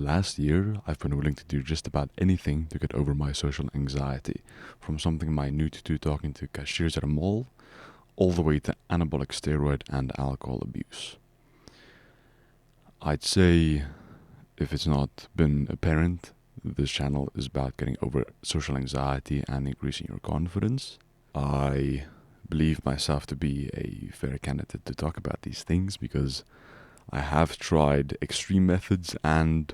last year, I've been willing to do just about anything to get over my social anxiety, from something minute to talking to cashiers at a mall, all the way to anabolic steroid and alcohol abuse. I'd say, if it's not been apparent, this channel is about getting over social anxiety and increasing your confidence. I believe myself to be a fair candidate to talk about these things because I have tried extreme methods and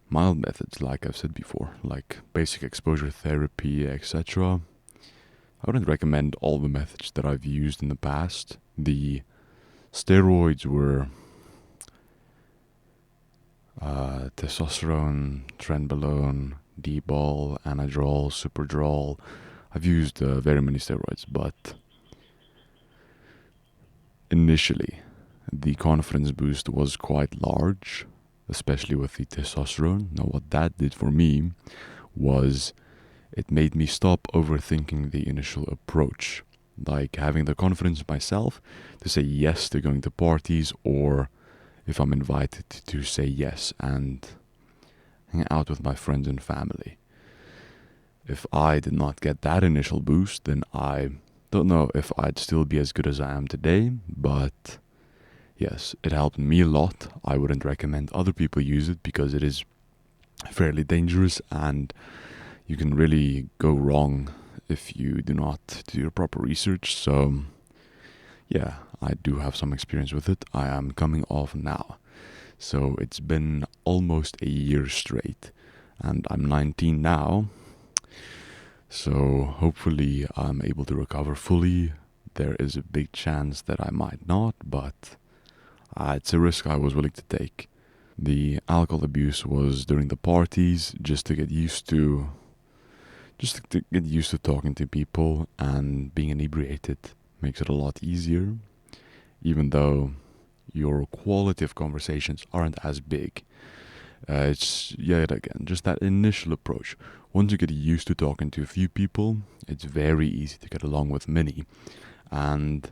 mild methods, like I've said before, like basic exposure therapy, etc. I wouldn't recommend all the methods that I've used in the past. The steroids were testosterone, trenbolone, D-bol, anadrol, superdrol. I've used very many steroids, but initially the confidence boost was quite large, especially with the testosterone. Now, what that did for me was it made me stop overthinking the initial approach, like having the confidence myself to say yes to going to parties, or if I'm invited to say yes and hang out with my friends and family. If I did not get that initial boost, then I don't know if I'd still be as good as I am today, but yes, it helped me a lot. I wouldn't recommend other people use it because it is fairly dangerous and you can really go wrong if you do not do your proper research. So yeah, I do have some experience with it. I am coming off now. So it's been almost a year straight and I'm 19 now. So hopefully I'm able to recover fully. There is a big chance that I might not, but it's a risk I was willing to take. The alcohol abuse was during the parties, just to get used to talking to people, and being inebriated makes it a lot easier, even though your quality of conversations aren't as big. It's, yet again, just that initial approach. Once you get used to talking to a few people, it's very easy to get along with many. And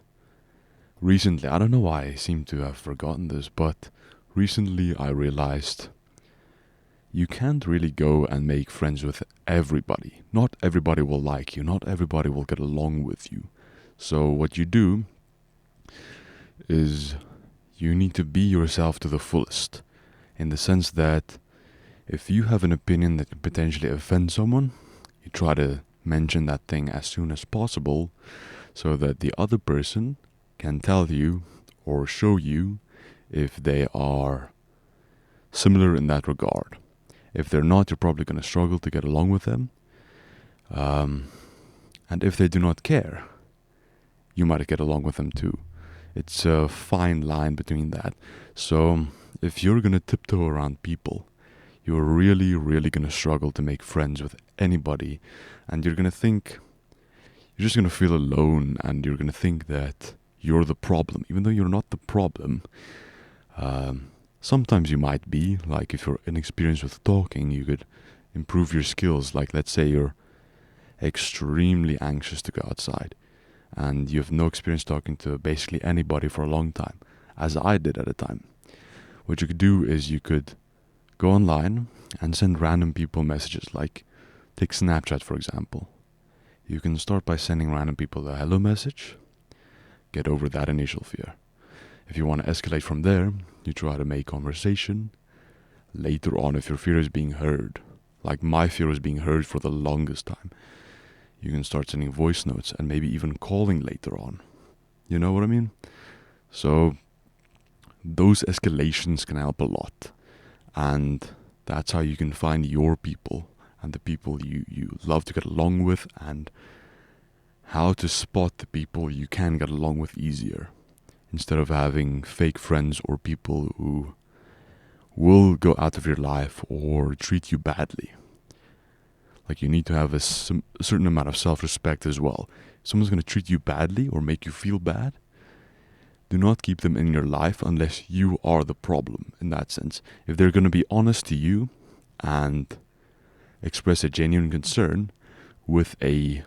recently, I don't know why I seem to have forgotten this, but recently I realized you can't really go and make friends with everybody. Not everybody will like you, not everybody will get along with you. So what you do is you need to be yourself to the fullest, in the sense that if you have an opinion that could potentially offend someone, you try to mention that thing as soon as possible so that the other person can tell you or show you if they are similar in that regard. If they're not, you're probably going to struggle to get along with them. And if they do not care, you might get along with them too. It's a fine line between that. So if you're going to tiptoe around people, you're really, really going to struggle to make friends with anybody. And you're just going to feel alone, and you're going to think that you're the problem, even though you're not the problem. Sometimes you might be, like if you're inexperienced with talking, you could improve your skills. Like let's say you're extremely anxious to go outside and you have no experience talking to basically anybody for a long time, as I did at the time. What you could do is you could go online and send random people messages, like take Snapchat for example. You can start by sending random people a hello message, get over that initial fear. If you want to escalate from there, you try to make conversation. Later on, if your fear is being heard, like my fear was being heard for the longest time, you can start sending voice notes and maybe even calling later on. You know what I mean? So those escalations can help a lot. And that's how you can find your people and the people you love to get along with, and how to spot the people you can get along with easier, instead of having fake friends or people who will go out of your life or treat you badly. Like, you need to have a certain amount of self-respect as well. If someone's going to treat you badly or make you feel bad, do not keep them in your life unless you are the problem in that sense. If they're going to be honest to you and express a genuine concern with a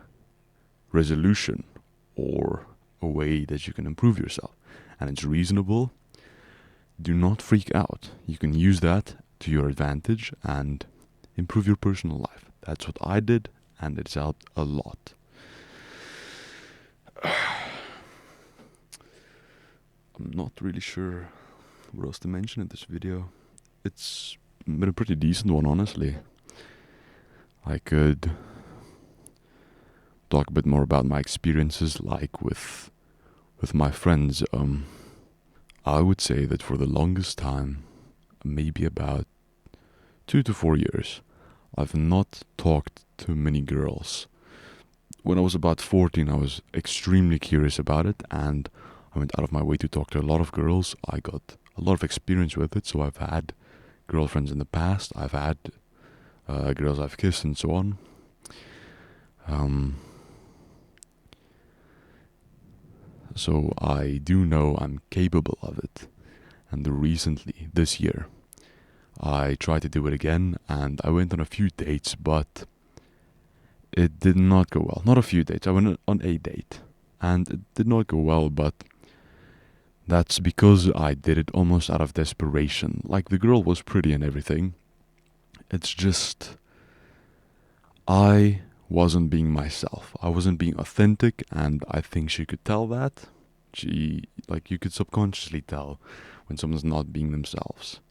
resolution or a way that you can improve yourself, and it's reasonable, do not freak out. You can use that to your advantage and improve your personal life. That's what I did, and it's helped a lot. I'm not really sure what else to mention in this video. It's been a pretty decent one, honestly. I could talk a bit more about my experiences, like with my friends. I would say that for the longest time, maybe about 2 to 4 years, I've not talked to many girls. When I was about 14, I was extremely curious about it, and I went out of my way to talk to a lot of girls. I got a lot of experience with it, so I've had girlfriends in the past. I've had girls I've kissed and so on. So I do know I'm capable of it. And recently, this year, I tried to do it again, and I went on a few dates, but it did not go well. Not a few dates, I went on a date, and it did not go well, but that's because I did it almost out of desperation. Like, the girl was pretty and everything. It's just, I wasn't being myself. I wasn't being authentic, and I think she could tell that. You could subconsciously tell when someone's not being themselves.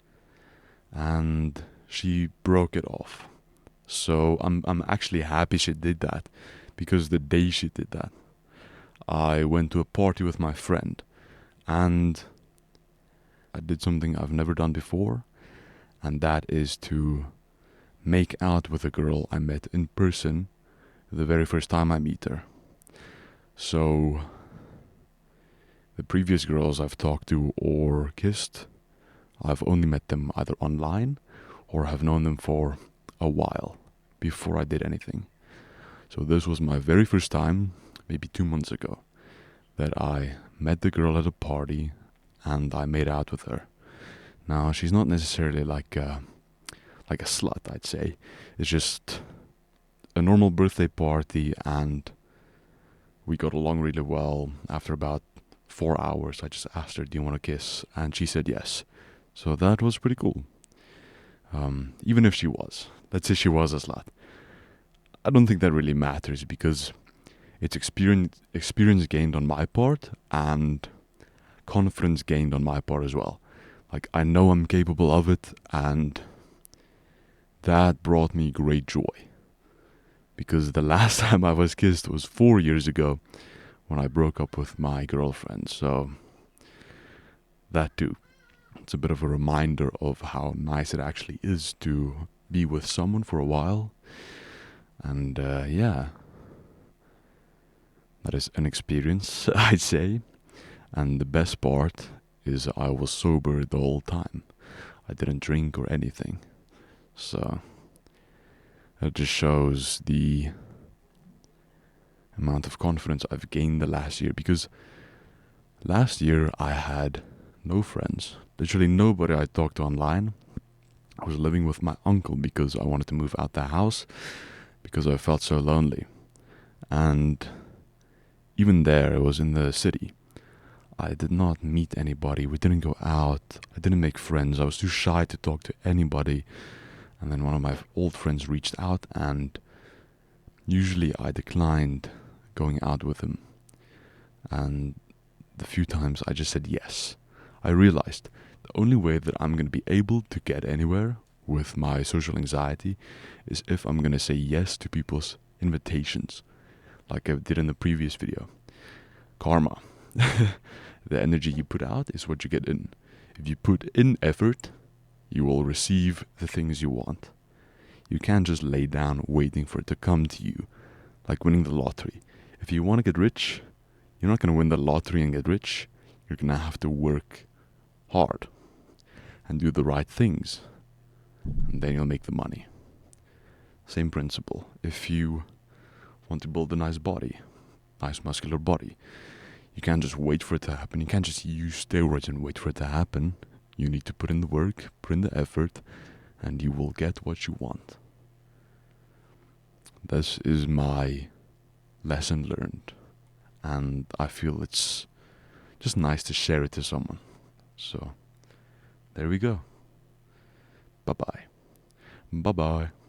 And she broke it off. So I'm actually happy she did that, because the day she did that, I went to a party with my friend, and I did something I've never done before, and that is to make out with a girl I met in person the very first time I meet her. So the previous girls I've talked to or kissed, I've only met them either online or have known them for a while before I did anything. So this was my very first time, maybe 2 months ago, that I met the girl at a party and I made out with her. Now, she's not necessarily like a slut, I'd say. It's just a normal birthday party, and we got along really well. After about 4 hours, I just asked her, "Do you want to kiss?" And she said yes. So that was pretty cool. Even if she was, let's say she was a slut, I don't think that really matters, because it's experience gained on my part and confidence gained on my part as well. Like, I know I'm capable of it, and that brought me great joy. Because the last time I was kissed was 4 years ago, when I broke up with my girlfriend. So that too, it's a bit of a reminder of how nice it actually is to be with someone for a while. And yeah, that is an experience, I'd say. And the best part is I was sober the whole time. I didn't drink or anything. So that just shows the amount of confidence I've gained the last year. Because last year I had no friends. Literally nobody I talked to online. I was living with my uncle because I wanted to move out the house, because I felt so lonely. And even there, it was in the city. I did not meet anybody. We didn't go out. I didn't make friends. I was too shy to talk to anybody. And then one of my old friends reached out, and usually I declined going out with him. And the few times I just said yes. I realized the only way that I'm going to be able to get anywhere with my social anxiety is if I'm going to say yes to people's invitations, like I did in the previous video. Karma. The energy you put out is what you get in. If you put in effort, you will receive the things you want. You can't just lay down waiting for it to come to you, like winning the lottery. If you want to get rich, you're not going to win the lottery and get rich. You're going to have to work hard and do the right things, and then you'll make the money. Same principle. If you want to build a nice body, nice muscular body, you can't just wait for it to happen. You can't just use steroids and wait for it to happen. You need to put in the work, put in the effort, and you will get what you want. This is my lesson learned, and I feel it's just nice to share it to someone. So, there we go. Bye bye. Bye bye.